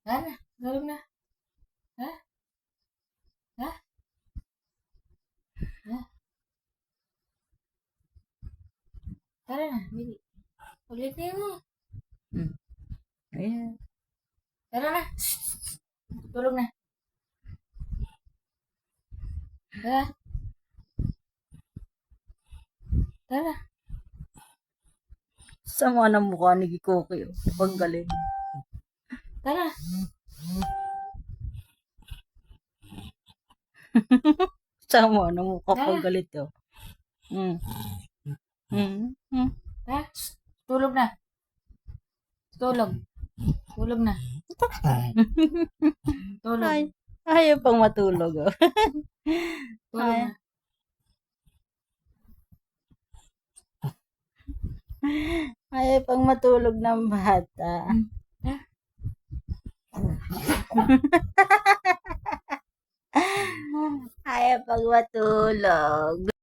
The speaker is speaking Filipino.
Tara na, tulog na. Ha? Ha? Ha? Tara na, bili. Ulitin mo. Ayan. Tara na. Tulog na. Tara. Tara. Sama ng mukha ni Kikoki. Ang galing. Tara. Sama ng mukha Tara. pang galit. Oh. Mm. Mm. Tara. Tulog na. Tulog. Tulog na. Tulog. Ay, ayaw pang matulog. Oh. Tulog na. Ayaw pang matulog ng bata. Ayaw pang matulog.